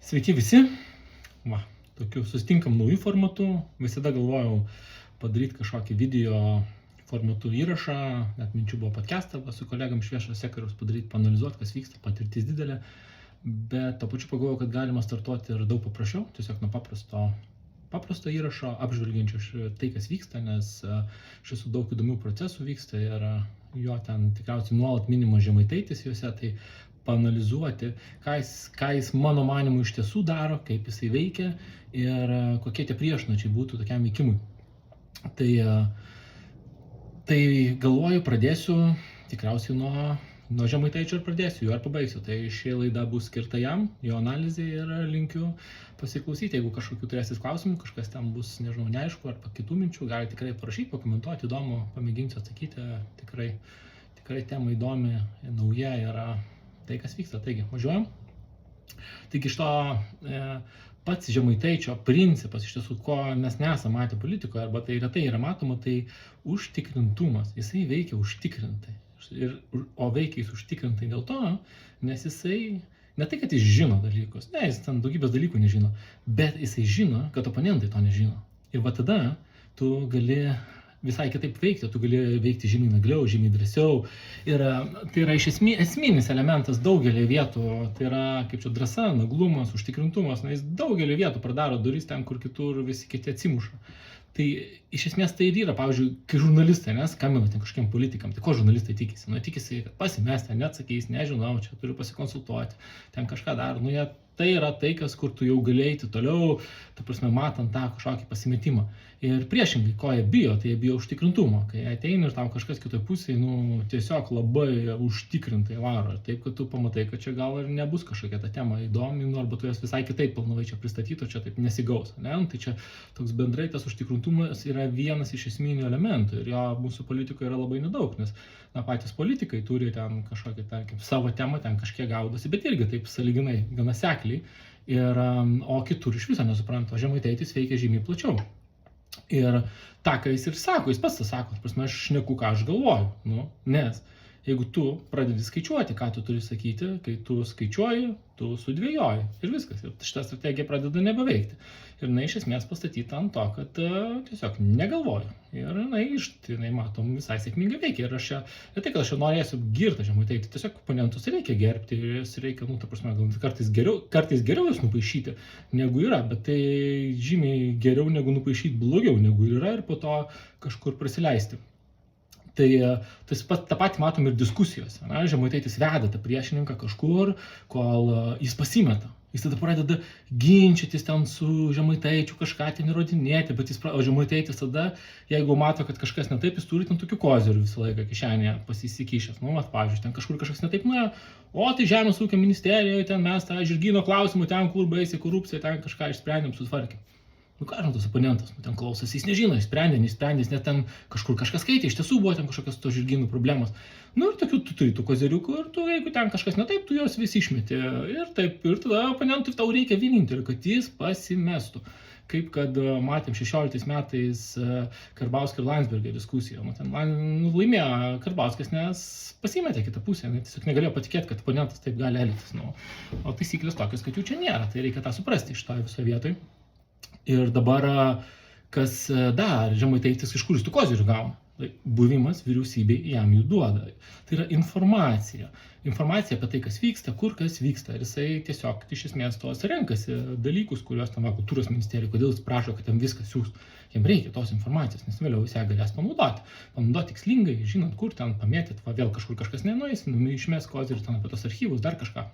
Sveiki visi. Va, tokiu susitinkam naujų formatų. Visada galvojau padaryti kažkokį video formatų įrašą, net minčių buvo podcastą su kolegam iš viešojo sektoriaus padaryti, paanalizuoti, kas vyksta, patirtis didelė. Bet to pačiu pagalvojau, kad galima startuoti ir daug paprasčiau, tiesiog nuo paprasto įrašo, apžvelgiančio tai, kas vyksta, nes iš tiesų daug įdomių procesų vyksta ir jo ten tikriausiai nuolat minimas Žemaitaitis juose, tai paanalizuoti, ką jis mano manimu iš tiesų daro, kaip jisai veikia ir kokie tie priešnuodžiai būtų tokiam veikimui. Tai galvoju, pradėsiu tikriausiai nuo Žemaitaičio ir pradėsiu, jo ir pabaigsiu. Tai ši laida bus skirta jam, jo analizai ir linkiu pasiklausyti. Jeigu kažkokių turėsit klausimų, kažkas ten bus, nežinau, neaišku, arba kitų minčių, gali tikrai parašyti, pakomentuoti, įdomu, pamėginsiu atsakyti. Tikrai tema įdomi, nauja yra tai, kas vyksta. Taigi, važiuojam. Taigi iš to pats Žemaitaičio principas, iš tiesų, ko mes nesame matę politikoje, arba tai retai yra matoma, tai užtikrintumas. Jisai veikia užtikrintai. O veikia jis užtikrintai dėl to, nes jisai, ne tai, kad jis žino dalykus, ne, jis ten daugybės dalykų nežino, bet jisai žino, kad oponentai to nežino. Ir va tada tu gali visai kitaip veikti, tu gali veikti žymiai nagliau, žymiai drąsiau. Ir tai yra iš esminis elementas daugelį vietų, tai yra kaip čia drąsa, naglumas, užtikrintumas, nes daugelį vietų pradaro duris ten, kur kitur visi kiti atsimuša. Tai iš esmės tai ir yra, pavyzdžiui, kai žurnalistai skambina ten kažkiem politikam, tai ko žurnalistai tikisi? Tikisi, kad pasimesti, ten neatsakys, nežinau, čia turiu pasikonsultuoti, ten kažką dar, tai yra tai, kas, kur tu jau gali eiti toliau, ta prasme, matant tą kažkokį pasimetimą. Ir priešingai, ko jie bijo, tai jie bijo užtikrintumo. Kai ateini ir tau kažkas kitoj pusėje, tiesiog labai užtikrintai varo. Taip, kad tu pamatai, kad čia gal ir nebus kažkokia ta tema įdomi, arba tu jas visai kitaip pilnai čia pristatytų, čia taip nesigaus. Ne? Tai čia toks bendrai tas užtikrintumas yra vienas iš esminių elementų ir jo mūsų politikoje yra labai nedaug, nes patys politikai turi ten kažkokį, tarkim, savo temą, ten kažkiek gaudosi, bet irgi taip sąlyginai gana sekliai, o kitur iš viso nesupranta, o Žemaitaitis veikia žymiai plačiau. Ir tą, ką jis ir sako, jis pats sako, prasme, aš šneku, ką aš galvoju, nes jeigu tu pradedi skaičiuoti, ką tu turi sakyti, kai tu skaičiuoji, tu sudvėjoji ir viskas. Ir šitą strategiją pradeda nebeveikti. Ir iš esmės pastatyta ant to, kad tiesiog negalvoju. Ir matom, visai sėkmingai veikia. Ir tai, kad aš norėsiu girti Žemaitaitį, tiesiog oponentus reikia gerbti, jas reikia, ta prasme, kartais geriau jas nupaišyti, negu yra, bet tai žymiai geriau negu nupaišyti blogiau, negu yra ir po to kažkur prasileisti. Tai tą patį matom ir diskusijose. Žemaitaitis veda tą priešininką kažkur, kol jis pasimeta. Jis tada pradeda ginčytis ten su Žemaitaičiu, kažką ten įrodinėti, bet Žemaitaitis tada, jeigu mato, kad kažkas ne taip, jis turi ten tokių kozirių visą laiką kišenėje pasisikišęs. Pavyzdžiui, ten kažkur kažkas ne taip nuėjo, o tai Žemės ūkio ministerijoje, ten mes tą žirgyno klausimų, ten kur baisiai korupcija, ten kažką išsprendėm, sutvarkėm. Ką žinot, tas oponentas, ten klausosi, jis nežino, išsprendė, net ten kažkur kažkas skaitė, iš tiesų buvo ten kažkokios to žirgynų problemos. Ir tokių tu turi tų kozeriukų ir tu, jeigu ten kažkas ne taip, tu juos visi išmeti. Ir tada oponentui tau reikia vienintelio, kad jis pasimestų. Kaip kad matėm 16 metais Karbauskio ir Landsbergio diskusiją. Ten laimėjo Karbauskis, nes pasimetė kitą pusę, tiesiog negalėjo patikėti, kad oponentas taip gali elgtis. O taisyklės tokios, kad jų čia nėra, tai reikia tą suprasti iš to viso vietoj. Ir dabar, kas dar, Žemaitaitis iš kur jis tų kozirių gauna? Buvimas vyriausybei jam jų duoda. Tai yra informacija. Informacija apie tai, kas vyksta, kur kas vyksta. Ir jisai tiesiog iš esmės tos renkasi dalykus, kuriuos ten kultūros ministerija, kodėl jis prašo, kad ten viskas siūs. Jam reikia tos informacijos, nes vėliau jis ją galės panaudoti. Panaudoti tikslingai, žinant, kur ten pamėtyti, vėl kažkur kažkas nenueis, išmės kozirį ten apie tos archyvus, dar kažką.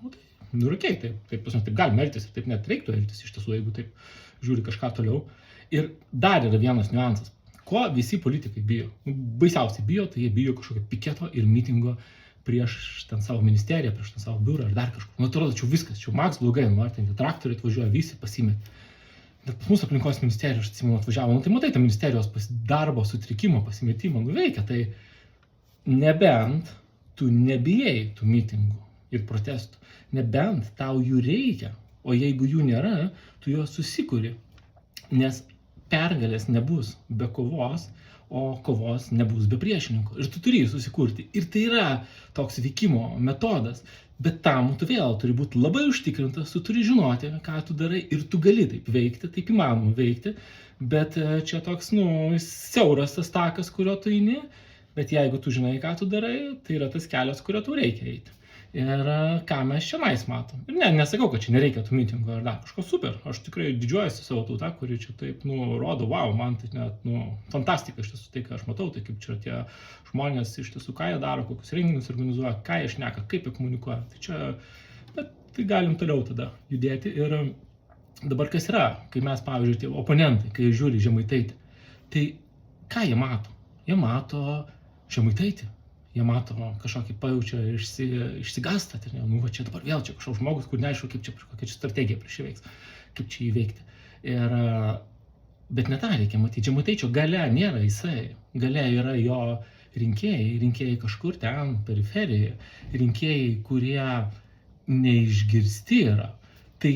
Okei, taip galima elgtis ir taip net reiktų elgtis iš tiesų, jeigu taip žiūri kažką toliau. Ir dar yra vienas niuansas. Ko visi politikai bijo? Baisiausiai bijo, tai jie bijo kažkokio piketo ir mitingo prieš ten savo ministeriją, prieš ten savo biurą ar dar kažkur. Atrodo, čia viskas, čia maks blogai, ten traktoriai atvažiuoja, visi pasimetė. Bet pas mūsų aplinkos ministerija, aš atsimenu, atvažiavo, tai matai, ta ministerijos darbo sutrikimo, pasimetimo veikia, tai nebent tu nebijai tų mitingų ir protestų, nebent tau jų reikia. O jeigu jų nėra, tu juos susikuri, nes pergalės nebus be kovos, o kovos nebus be priešininkų. Ir tu turi jį susikurti. Ir tai yra toks veikimo metodas. Bet tam tu vėl turi būti labai užtikrintas, tu turi žinoti, ką tu darai ir tu gali taip veikti, taip įmanoma veikti, bet čia toks, siauras tas takas, kurio tu eini, bet jeigu tu žinai, ką tu darai, tai yra tas kelias, kurio tu reikia eiti. Ir ką mes čia matom. Ir nesakau, kad čia nereikia tų mitingų ar dar kažko super. Aš tikrai didžiuojuosi savo tautą, kuri čia taip, rodo, wow, man tai net, fantastika iš tiesų tai, ką aš matau, tai kaip čia tie žmonės iš tiesų, ką jie daro, kokius renginius organizuoja, ką jie šneka, kaip jie komunikuoja. Tai čia, bet tai galim toliau tada judėti. Ir dabar kas yra, kai mes, pavyzdžiui, tie oponentai, kai žiūri Žemaitaitį, tai ką jie mato? Jie mato Žemaitaitį. Jie mato kažkokį pajaučia išsigąsta, va čia dabar vėl čia kažkoks žmogus, kur neaišku, kaip čia kokia strategija prieš įveiks, kaip čia įveikti. Bet ne tą reikia matyti. Žemaitaičio galia nėra jisai, galia yra jo rinkėjai kažkur ten, periferijoje, rinkėjai, kurie neišgirsti yra. Tai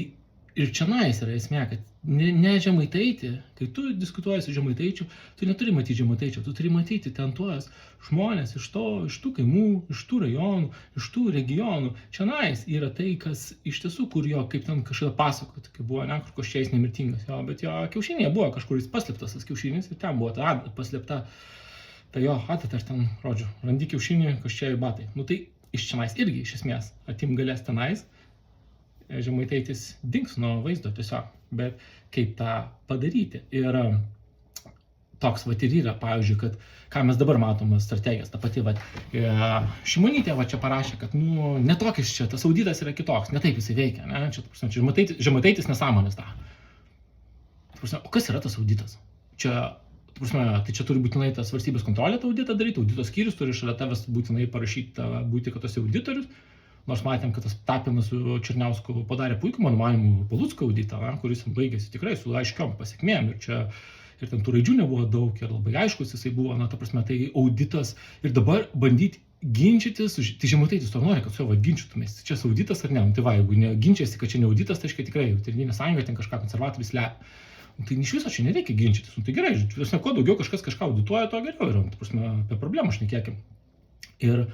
ir čionais yra esmė, kad ne Žemaitaitį, kai tu diskutuoji su Žemaitaičiu, tu neturi matyti Žemaitaičio, tu turi matyti ten tuos žmonės iš tų kaimų, iš tų rajonų, iš tų regionų. Čionais yra tai, kas iš tiesų, kur jo, kaip ten kažkada pasakoti, kai buvo, kur Koščiais nemirtingas, bet jo kiaušinėje buvo kažkur jis paslėptas tas kiaušinis ir ten buvo ta paslėpta ta jo atata, aš ten, rodžiu, randi kiaušinį, Koščiai batai. Tai iš čionais irgi, iš esmės, atim galės tenais, Žemaitaitis dings nuo vaizdo tiesiog, bet kaip tą padaryti. Ir toks ir yra, pavyzdžiui, kad ką mes dabar matome strategijas, ta pati Šimonytė čia parašė, kad netokis čia, tas auditas yra kitoks, ne taip jisai veikia, ne? Čia Žemaitaitis nesąmonės tą. O kas yra tas auditas? Tai čia turi būtinai tas valstybės kontrolė tą auditą daryti, audito skyrius turi šalia tavęs būtinai parašyti būti, kad tas auditorius. Nors matėm, kad tas Tapinas su Černiausku padarė puikų, mano manymu, Palucko auditą, kuris baigėsi tikrai su aiškiom pasiekmėm. Ir ten tų raidžių nebuvo daug ir labai aiškus jisai buvo, tai auditas. Ir dabar bandyti ginčytis, tai Žemaitaitis to nori, kad su juo ginčytumės. Čia auditas ar ne? Tai jeigu neginčiasi, kad čia ne auditas, tai tikrai Tėvynės sąjunga ten kažką konservatorius slepia. Tai iš viso čia nereikia ginčytis. Tai gerai, kuo daugiau kažkas kažką audituoja, to geriau yra. Apie problemą šnekėkim. Ir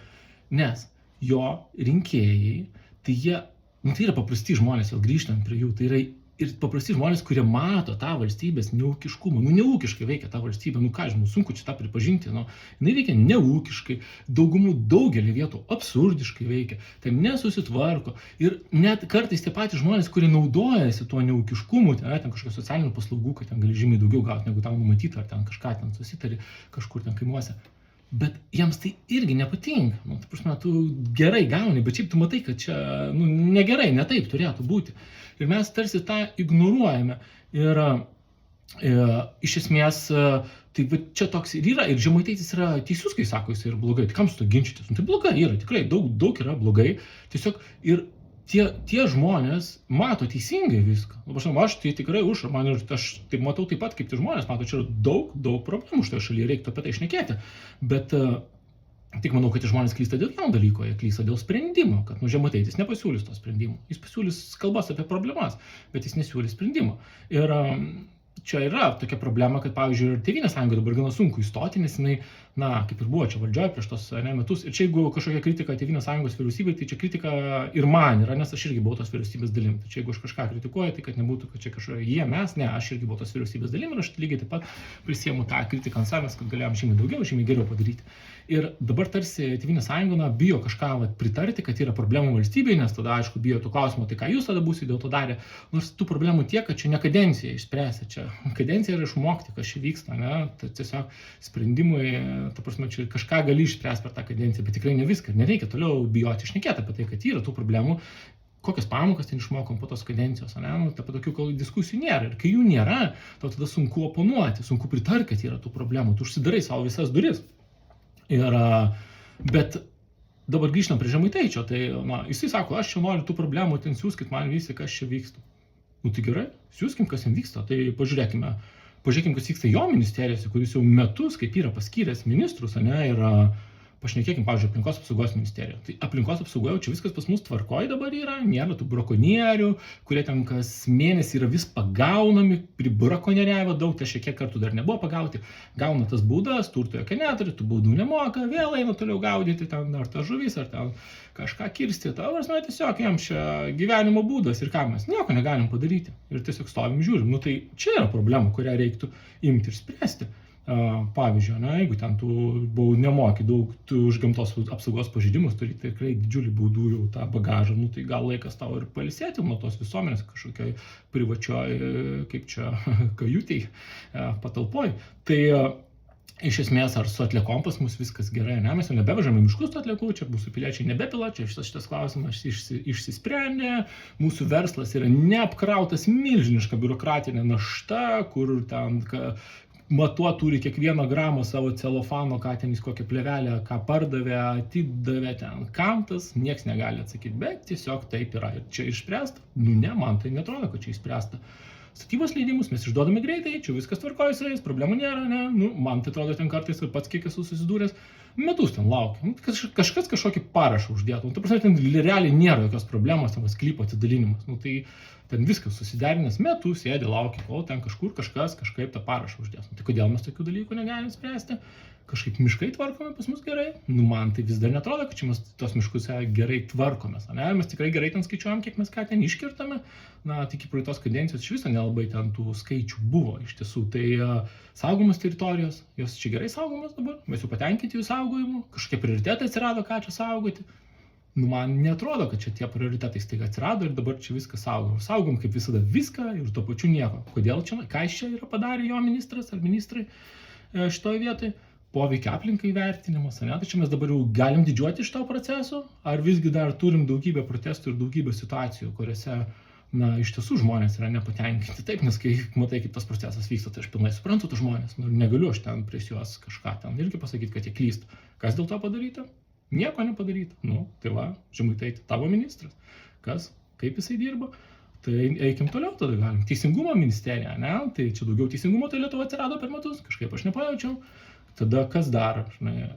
nes jo rinkėjai, tai jie, tai yra paprasti žmonės, vėl grįžtant prie jų, tai yra ir paprasti žmonės, kurie mato tą valstybės neūkiškumą. Neūkiškai veikia ta valstybė, sunku čia tą pripažinti, jinai veikia neūkiškai, daugelį vietų absurdiškai veikia, tai nesusitvarko ir net kartais tie patys žmonės, kurie naudojasi tuo neūkiškumu, ten kažkokių socialinių paslaugų, kad ten gali žymiai daugiau gauti, negu tau numatyta, ar ten kažką ten susitari kažkur ten kaimuose. Bet jiems tai irgi nepatinka. Tu gerai gauni, bet šiaip tu matai, kad čia negerai, ne taip turėtų būti. Ir mes tarsi tą ignoruojame. Ir iš esmės, tai čia toks ir yra. Ir Žemaitaitis yra teisus, kai sako, jis yra blogai. Tai kam su to ginčytis? Tai blogai yra, tikrai daug yra blogai. Tiesiog ir tie žmonės mato teisingai viską. Aš tai tikrai už, aš taip matau taip pat, kaip tie žmonės mato, čia yra daug problemų šitoje šalyje, reiktų apie tai šnekėti. Bet tik manau, kad tie žmonės klysta dėl vieno dalyko, jie klysta dėl sprendimo, kad Žemaitaitis nepasiūlys to sprendimo. Jis pasiūlys kalbas apie problemas, bet jis nesiūlys sprendimo. Ir čia yra tokia problema, kad, pavyzdžiui, ir Tėvynės sąjunga dabar gana sunku įstoti, nes jinai, kaip ir buvo čia valdžioje prieš tos metus. Ir čia jeigu kažkokia kritika Tėvynės sąjungos vyriausybei, tai čia kritika ir man yra, nes aš irgi buvau tos vyriausybės dalim. Tai čia jeigu aš kažką kritikuoju, tai kad nebūtų, kad čia kažkokie mes, aš irgi buvau tos vyriausybės dalim ir aš lygiai taip pat prisiemu tą kritiką ant savęs, kad galėjom žymiai daugiau, žymiai geriau padaryti. Ir dabar tarsi Tėvynės sąjunga bijo kažką pritarti, kad yra problemų valstybėje, nes tada, aišku, bijo tų klausimų, tai ką jūs tada būsite dėl to darę. Nors tų problemų tiek, kad čia ne kadencija išspręsia, čia kadencija yra išmokti, kas čia vyksta, tai tiesiog sprendimai, čia kažką gali išspręsti per tą kadenciją, bet tikrai ne viską. Nereikia toliau bijoti šnekėti apie tai, kad yra tų problemų, kokias pamokas ten išmokom po tos kadencijos, tokių diskusijų nėra. Ir kai jų nėra, tau tada sunku oponuoti, sunku pritarti, kad yra tų problemų, tu užsidarai savo visas duris. Bet dabar grįžtam prie Žemaitaičio, tai jisai sako, aš čia noriu tų problemų, ten siūskit man visi, kas čia vyksta. Tai gerai, siūskim, kas jam vyksta, tai pažiūrėkim, kas vyksta jo ministerijose, kuris jau metus, kaip yra paskyręs ministrus, ir pašnekėkim, pavyzdžiui, aplinkos apsaugos ministerija. Tai aplinkos apsaugoje čia viskas pas mus tvarkoj dabar yra, nėra tų brakonierių, kurie ten kas mėnesį yra vis pagaunami, pribrakonieriavo daug, tai šiek tiek kartų dar nebuvo pagauti, gauna tas baudas, turto jokia neturi, tų baudų nemoka, vėl eina toliau gaudyti ten ar ta žuvis, ar ten kažką kirsti, tiesiog jam čia gyvenimo būdas ir ką mes nieko negalim padaryti ir tiesiog stovim žiūrim. Tai čia yra problema, kurią reiktų imti ir spręsti. Pavyzdžiui, jeigu ten tu nemoki daug, tu už gamtos apsaugos pažeidimus turi tikrai didžiulį baudų jau tą bagažą, tai gal laikas tau ir pailsėti nuo tos visuomenės kažkokioj privačioj, kaip čia, kajutėj, patalpoj. Tai iš esmės, ar su atliekom pas mus viskas gerai, ne? Mes jau nebevežame miškus tų atliekų, čia mūsų piliečiai nebepila, čia šitas klausimas išsisprendė, mūsų verslas yra neapkrautas milžiniška biurokratinė našta, kur ten matuot turi kiekvieną gramą savo celofano, ką ten jis kokią plėvelę, ką pardavė, atidavė ten, kam tas, nieks negali atsakyti, bet tiesiog taip yra. Ir čia išspręsta? Ne, man tai netrodo, kad čia išspręsta. Statybos leidimus mes išduodame greitai, čia viskas tvarkoja su jais, problemų nėra, ne? Man tai atrodo ten kartais ir pats kiek esu susidūręs, metus ten laukia. Kažkas kažkokį parašą uždėtų. Ta prasme, ten realiai nėra jokios problemos, ten sklypo atidalinimas. Tai ten viskas susiderinęs, metus sėdi, laukia, kol ten kažkur kažkas kažkaip tą parašą uždės. Tai kodėl mes tokių dalykų negalim spręsti? Kažkaip miškai tvarkome pas mus gerai? Man tai vis dar netrodo, kad čia mes tos miškus gerai tvarkomės. Mes tikrai gerai ten skaičiuojam, kiek mes ką ten iškirtame. Tik iki praeitos kadencijos iš viso nelabai ten tų skaičių buvo iš tiesų. Tai saugomos teritorijos, jos čia gerai saugomos dabar, mes jau patenkinti jų saugojimu, kažkokie prioritetai atsirado, ką čia saugoti. Man netrodo, kad čia tie prioritetai staiga atsirado ir dabar čia viską saugom. Saugom kaip visada viską ir tuo pačiu nieko. Kodėl čia, ką čia yra padarę jo ministras ar ministrai šitoje vietoje? Poveikia aplinkai vertinimas, tai čia mes dabar jau galim didžiuoti iš to proceso, ar visgi dar turim daugybę protestų ir daugybę situacijų, kuriuose, iš tiesų žmonės yra nepatenkinti. Taip, nes kai matai, kaip tas procesas vyksta, tai aš pilnai suprantu tų žmonės, negaliu aš ten prieš juos kažką ten irgi pasakyti, kad jie klysta. Kas dėl to padaryta? Nieko nepadaryta. Tai va, Žemaitaiti, tavo ministras. Kas, kaip jisai dirba? Tai eikim toliau tada galim. Teisingumo ministerija, ne? Tai čia daugiau teisingumo tai Lietuva atsirado per metus, kažkaip aš nepajaučiau. Tada kas daro?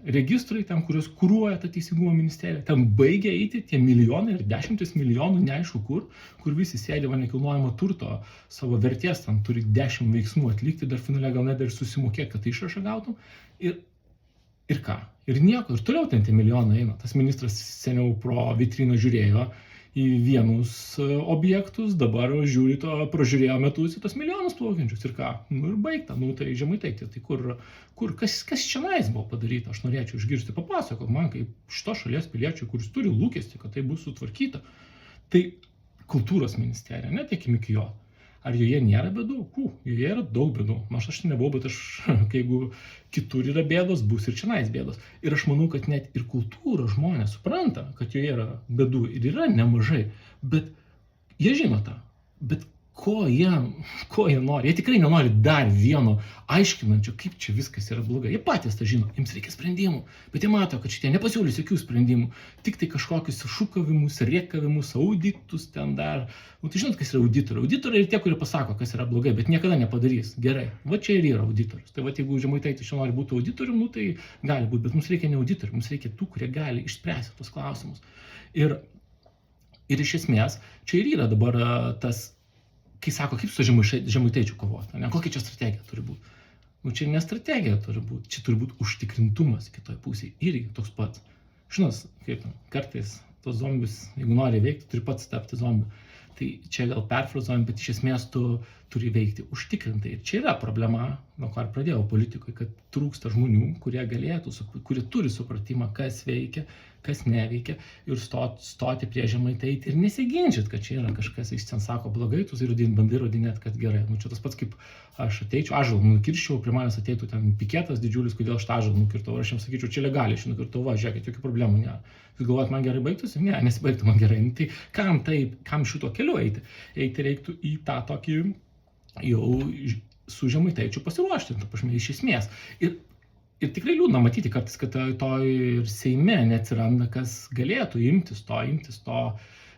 Registrai ten, kurios kuruoja tą teisingumo ministeriją, ten baigia eiti tie milijonai ir 10 milijonų neaišku kur visi sėdi nekilnojamo turto savo vertės, ten turi 10 veiksmų atlikti, dar finale gal net ir susimokėti, kad tai išrašą gautum. Ir ką? Ir nieko, ir toliau ten tie milijonai eina. Tas ministras seniau pro vitriną žiūrėjo į vienus objektus, dabar pražiūrėjo metus į tos milijonus plaukiančius ir ką? Ir baigta, tai Žemaitaiti, tai kas čionais buvo padaryta, aš norėčiau išgirsti, papasakok man, kaip šito šalies piliečių, kuris turi lūkestį, kad tai bus sutvarkyta. Tai kultūros ministerija, netekim iki jo. Ar joje nėra bėdų? Joje yra daug bėdų. Aš nebuvau, bet jeigu kitur yra bėdos, bus ir čionais bėdos. Ir aš manau, kad net ir kultūros žmonės supranta, kad joje yra bėdų ir yra nemažai. Bet jie žino tą. Bet ko jie nori? Jie tikrai nenori dar vieno aiškinančio, kaip čia viskas yra blogai. Jie patys tą žino, jiems reikia sprendimų. Bet jie mato, kad šitie nepasiūlys jokių sprendimų. Tik tai kažkokius šūkavimus, rėkavimus, auditus ten dar. Tai žinot, kas yra auditoriai? Auditoriai yra tie, kurie pasako, kas yra blogai, bet niekada nepadarys. Gerai, va čia ir yra auditorius. Tai va, jeigu Žemaitaitis čia nori būti auditorium, tai gali būti, bet mums reikia ne auditorių, mums reikia tų, kurie gali išspręsti tos klausimus. Ir iš esmės, čia ir yra dabar tas, kai sako, kaip su Žemaitaičiu kovoti, kokia čia strategija turi būti. Čia ne strategija turi būti, čia turi būti užtikrintumas kitoje pusėje, irgi toks pats. Žinot, kaip kartais tos zombius, jeigu nori veikti, turi pats tapti zombiu. Tai čia gal perfrazuojam, bet iš esmės tu turi veikti užtikrintai. Ir čia yra problema, nuo ko ir pradėjau politikoje, kad trūksta žmonių, kurie turi supratimą, kas veikia, kas neveikia, ir stoti prie Žemaitaitį ir nesiginčyti, kad čia yra kažkas, jis ten sako blogai, tu bandai įrodinėti, kad gerai. Čia tas pats, kaip aš ateičiau, ąžuolą nukirščiau, prie manęs ateitų ten piketas didžiulis, kodėl aš tą ąžuolą nukirtau. Ir aš jam sakyčiau, čia legaliai, aš nukirtau, va, žiūrėkit, jokių problemų nėra. Jūs galvojat, man gerai baigtųsi? Ne, nesibaigtų man gerai. Tai kam šito keliu eiti? Eiti reiktų į tą tokį jau su Žemaitaičiu pasiruošti, iš esmės. Ir tikrai liūdna matyti kartais, kad to ir Seime neatsiranda, kas galėtų imtis to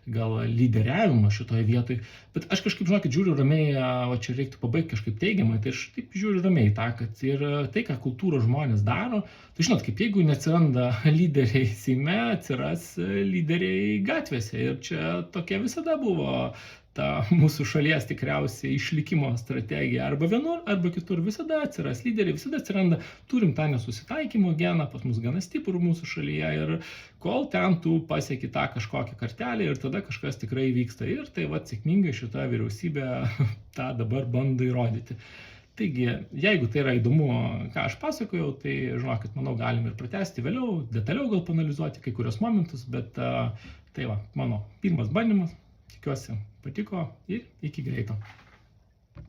gal lyderiavimo šitoje vietoje. Bet aš kažkaip, žinokit, žiūriu ramiai, o čia reiktų pabaigti kažkaip teigiamai, tai aš taip žiūriu ramiai tą, kad ir tai, ką kultūros žmonės daro, tai žinot, kaip jeigu neatsiranda lyderiai Seime, atsiras lyderiai gatvėse. Ir čia tokia visada buvo ta mūsų šalies tikriausiai išlikimo strategija. Arba vienur, arba kitur visada atsiras lyderiai, visada atsiranda, turim tą nesusitaikymo geną, pas mus gana stiprų mūsų šalyje ir kol ten tu pasieki tą kažkokią kartelę ir tada kažkas tikrai vyksta. Ir tai va sėkmingai šita vyriausybė tą dabar bando įrodyti. Taigi, jeigu tai yra įdomu, ką aš pasakojau, tai žinokit, manau, galim ir pratęsti vėliau, detaliau gal panalizuoti kai kurios momentus, bet tai va, mano pirmas bandymas. Tikiuosi patiko ir iki greito.